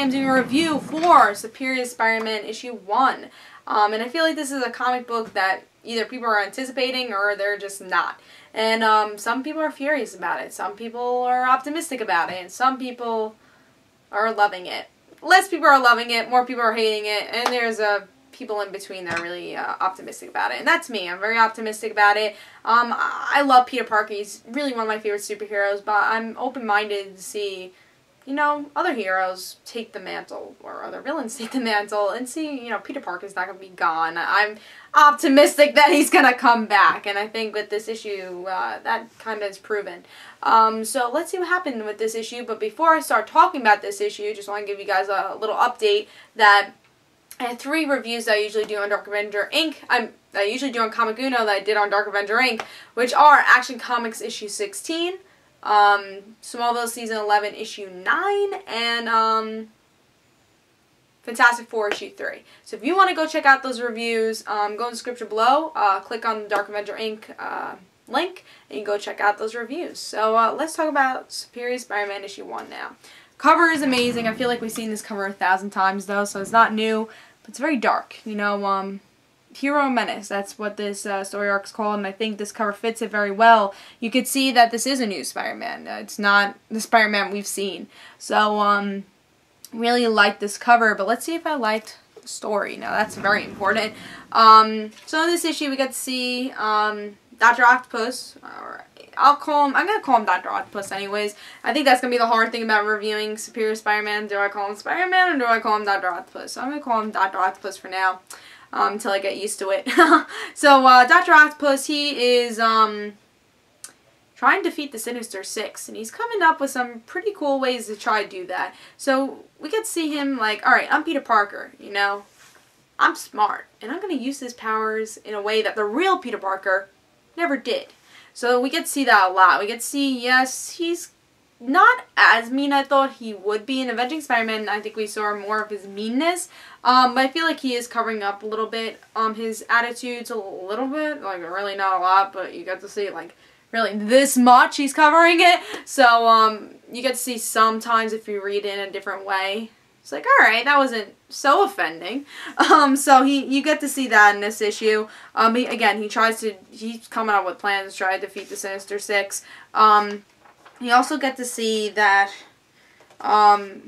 am doing a review for Superior Spider-Man issue 1. And I feel like this is a comic book that either people are anticipating or they're just not. And some people are furious about it. Some people are optimistic about it. And some people are loving it. Less people are loving it, more people are hating it, and there's people in between that are really optimistic about it. And that's me. I'm very optimistic about it. I love Peter Parker. He's really one of my favorite superheroes, but I'm open-minded to see, you know, other heroes take the mantle, or other villains take the mantle, and see, you know, Peter Parker's not going to be gone. I'm optimistic that he's going to come back, and I think with this issue, that kind of is proven. So let's see what happened with this issue, but before I start talking about this issue, just want to give you guys a little update that I have 3 reviews that I usually do on Dark Avenger Inc. I usually do on Comic Uno that I did on Dark Avenger Inc., which are Action Comics issue 16, Smallville Season 11 issue 9, and Fantastic Four issue 3. So if you want to go check out those reviews, go in the description below, click on the Dark Avenger Inc. Link, and you can go check out those reviews. So let's talk about Superior Spider-Man issue 1 now. Cover is amazing. I feel like we've seen this cover 1,000 times though, so it's not new, but it's very dark. You know, Hero Menace, that's what this story arc is called, and I think this cover fits it very well. You could see that this is a new Spider-Man. It's not the Spider-Man we've seen. So, really like this cover, but let's see if I liked the story. Now, that's very important. So in this issue, we get to see Dr. Octopus, or I'm going to call him Dr. Octopus anyways. I think that's going to be the hard thing about reviewing Superior Spider-Man. Do I call him Spider-Man or do I call him Dr. Octopus? So I'm going to call him Dr. Octopus for now, until I get used to it. So, Dr. Octopus, he is trying to defeat the Sinister Six, and he's coming up with some pretty cool ways to try to do that. So, we get to see him like, alright, I'm Peter Parker, you know. I'm smart, and I'm going to use his powers in a way that the real Peter Parker never did. So we get to see that a lot. We get to see, yes, he's not as mean I thought he would be in Avenging Spider-Man. I think we saw more of his meanness. But I feel like he is covering up a little bit his attitudes a little bit. Like, really not a lot, but you get to see, like, really this much he's covering it. So, you get to see sometimes if you read it in a different way. It's like, alright, that wasn't so offending. So you get to see that in this issue. He's coming up with plans to try to defeat the Sinister Six. You also get to see that,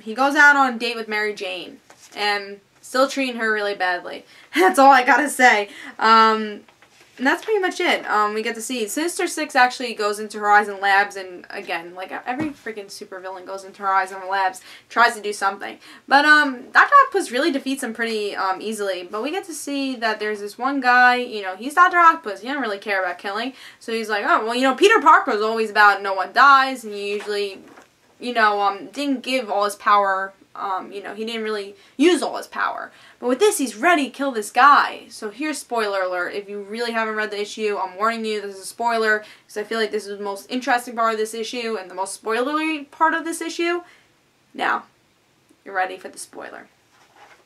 he goes out on a date with Mary Jane, and still treating her really badly. That's all I gotta say. And that's pretty much it. We get to see Sinister Six actually goes into Horizon Labs, and again, like every freaking supervillain goes into Horizon Labs, tries to do something. But Dr. Octopus really defeats him pretty easily. But we get to see that there's this one guy, you know, he's Dr. Octopus. He doesn't really care about killing. So he's like, oh, well, you know, Peter Parker is always about no one dies, and he usually, you know, didn't give all his power. You know, he didn't really use all his power. But with this, he's ready to kill this guy. So here's spoiler alert. If you really haven't read the issue, I'm warning you, this is a spoiler, because I feel like this is the most interesting part of this issue and the most spoilery part of this issue. Now, you're ready for the spoiler.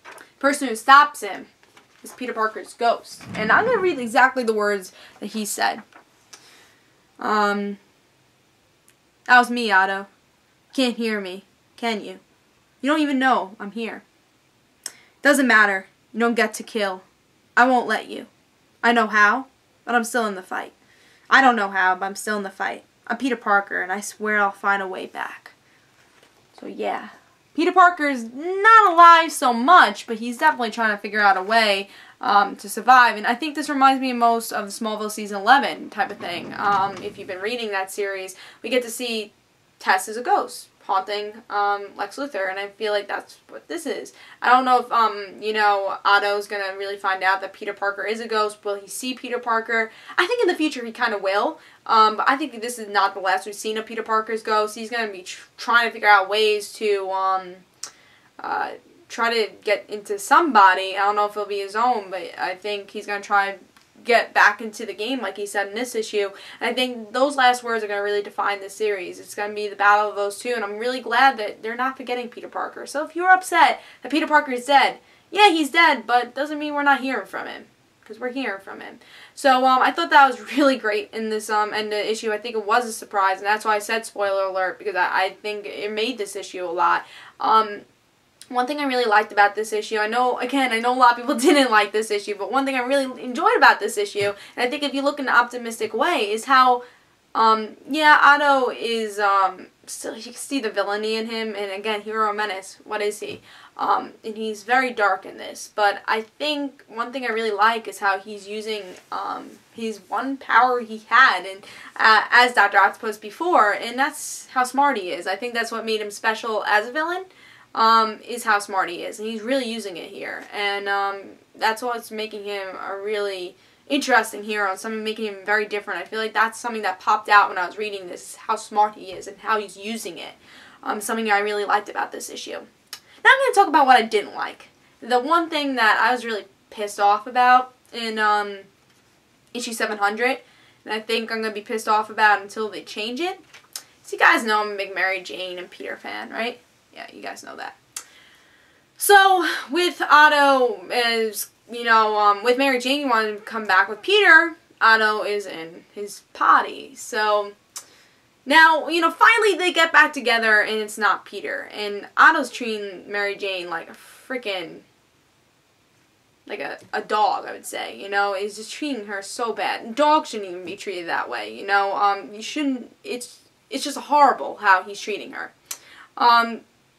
The person who stops him is Peter Parker's ghost. And I'm going to read exactly the words that he said. That was me, Otto. Can't hear me, can you? You don't even know I'm here. Doesn't matter. You don't get to kill. I won't let you. I know how, but I'm still in the fight. I don't know how, but I'm still in the fight. I'm Peter Parker, and I swear I'll find a way back. So yeah. Peter Parker's not alive so much, but he's definitely trying to figure out a way to survive. And I think this reminds me most of the Smallville Season 11 type of thing. If you've been reading that series, we get to see Tess as a ghost haunting Lex Luthor, and I feel like that's what this is. I don't know if you know, Otto's gonna really find out that Peter Parker is a ghost. Will he see Peter Parker? I think in the future he kind of will, but I think this is not the last we've seen of Peter Parker's ghost. He's gonna be trying to figure out ways to try to get into somebody. I don't know if it'll be his own, but I think he's gonna try get back into the game, like he said in this issue. And I think those last words are going to really define this series. It's going to be the battle of those two, and I'm really glad that they're not forgetting Peter Parker. So if you're upset that Peter Parker is dead, yeah, he's dead, but doesn't mean we're not hearing from him, because we're hearing from him. So I thought that was really great in this end of issue. I think it was a surprise, and that's why I said spoiler alert, because I think it made this issue a lot. one thing I really liked about this issue, I know a lot of people didn't like this issue, but one thing I really enjoyed about this issue, and I think if you look in an optimistic way, is how, yeah, Otto is, still, you can see the villainy in him, and again, Hero Menace, what is he? And he's very dark in this, but I think one thing I really like is how he's using, his one power he had, and as Dr. Octopus before, and that's how smart he is. I think that's what made him special as a villain, is how smart he is, and he's really using it here, and that's what's making him a really interesting hero, and something making him very different. I feel like that's something that popped out when I was reading this, how smart he is and how he's using it. Something I really liked about this issue. Now I'm going to talk about what I didn't like. The one thing that I was really pissed off about in issue 700, and I think I'm going to be pissed off about until they change it. So you guys know I'm a big Mary Jane and Peter fan, right? Yeah, you guys know that. So with Otto, as you know, with Mary Jane, you want to come back with Peter. Otto is in his potty. So now, you know, finally they get back together and it's not Peter. And Otto's treating Mary Jane like a freaking, like a dog, I would say. You know, he's just treating her so bad. Dogs shouldn't even be treated that way, you know. You shouldn't, it's just horrible how he's treating her.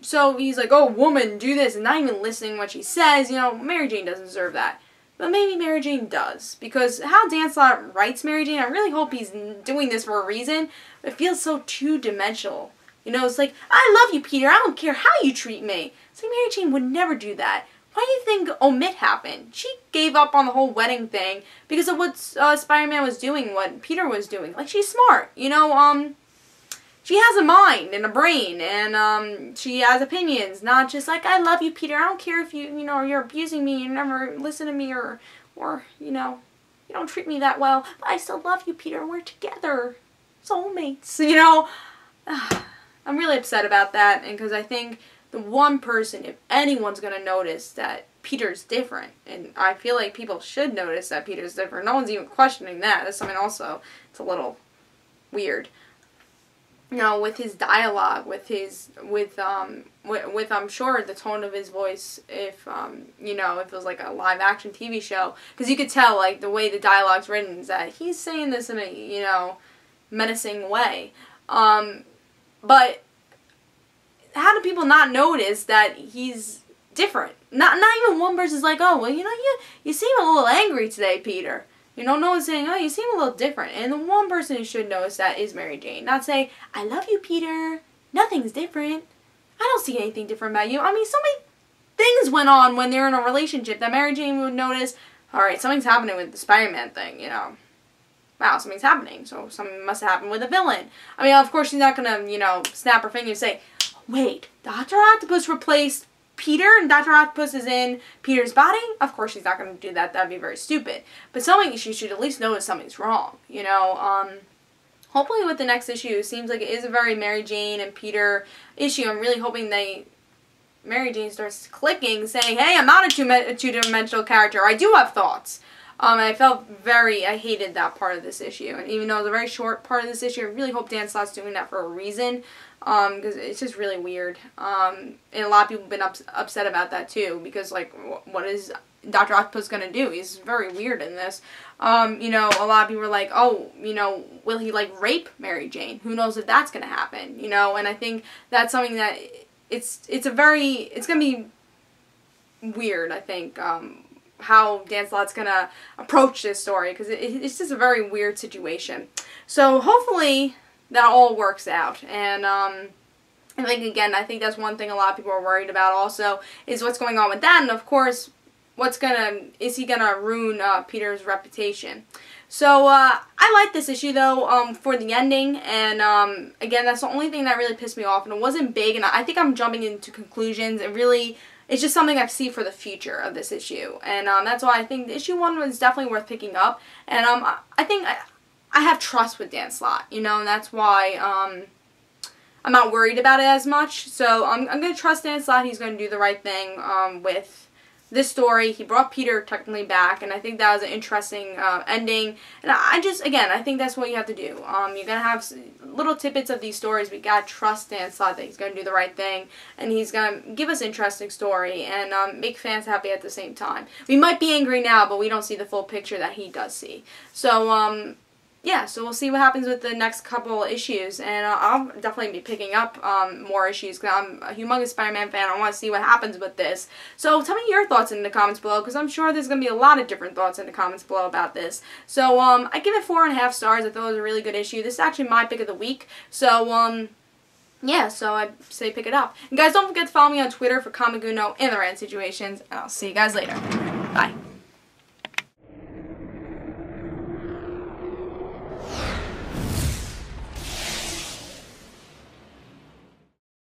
So he's like, oh, woman, do this, and not even listening to what she says. You know, Mary Jane doesn't deserve that. But maybe Mary Jane does. Because how Dan Slott writes Mary Jane, I really hope he's doing this for a reason. It feels so two-dimensional. You know, it's like, I love you, Peter. I don't care how you treat me. It's like Mary Jane would never do that. Why do you think Omit happened? She gave up on the whole wedding thing because of what Spider-Man was doing, what Peter was doing. Like, she's smart. You know, she has a mind and a brain, and she has opinions, not just like, I love you, Peter. I don't care if you know, you're abusing me, you never listen to me, or you know, you don't treat me that well, but I still love you, Peter. We're together, soulmates. You know, I'm really upset about that, and because I think the one person, if anyone's gonna notice that Peter's different, and I feel like people should notice that Peter's different. No one's even questioning that. That's something also, it's a little weird. You know, with his dialogue, with I'm sure the tone of his voice, if you know, if it was like a live action TV show, because you could tell, like, the way the dialogue's written is that he's saying this in a, you know, menacing way. But how do people not notice that he's different? Not even one person's like, oh, well, you know, you seem a little angry today, Peter. You know, no one's saying, oh, you seem a little different. And the one person who should notice that is Mary Jane. Not say, I love you, Peter. Nothing's different. I don't see anything different about you. I mean, so many things went on when they're in a relationship that Mary Jane would notice, alright, something's happening with the Spider-Man thing, you know. Wow, something's happening. So something must have happened with a villain. I mean, of course, she's not going to, you know, snap her finger and say, wait, Dr. Octopus replaced Peter and Dr. Octopus is in Peter's body? Of course she's not going to do that. That would be very stupid. But something, she should at least notice something's wrong. You know, hopefully with the next issue, it seems like it is a very Mary Jane and Peter issue. I'm really hoping Mary Jane starts clicking, saying, hey, I'm not a two-dimensional character. I do have thoughts. I hated that part of this issue. And even though it was a very short part of this issue, I really hope Dan Slott's doing that for a reason. Because it's just really weird. And a lot of people have been upset about that too. Because, like, what is Dr. Octopus going to do? He's very weird in this. You know, a lot of people are like, oh, you know, will he, like, rape Mary Jane? Who knows if that's going to happen? You know, and I think that's something that it's going to be weird, I think, how Dan Slott's going to approach this story. Because it's just a very weird situation. So, hopefully that all works out. And I think that's one thing a lot of people are worried about also, is what's going on with that, and of course, is he gonna ruin Peter's reputation? So I like this issue though, for the ending, and again, that's the only thing that really pissed me off, and it wasn't big, and I think I'm jumping into conclusions, and really, it's just something I see for the future of this issue, and that's why I think issue 1 was definitely worth picking up, and I think I have trust with Dan Slott, you know, and that's why I'm not worried about it as much. So I'm going to trust Dan Slott. He's going to do the right thing with this story. He brought Peter technically back, and I think that was an interesting ending. And I think that's what you have to do. You're going to have little tidbits of these stories, but you got to trust Dan Slott that he's going to do the right thing, and he's going to give us an interesting story and make fans happy at the same time. We might be angry now, but we don't see the full picture that he does see. So, yeah, so we'll see what happens with the next couple issues, and I'll definitely be picking up more issues because I'm a humongous Spider-Man fan. I want to see what happens with this. So tell me your thoughts in the comments below, because I'm sure there's going to be a lot of different thoughts in the comments below about this. So I give it 4.5 stars. I thought it was a really good issue. This is actually my pick of the week. So yeah, so I say pick it up. And guys, don't forget to follow me on Twitter for Comic Uno and the Rant Situations, and I'll see you guys later. Bye.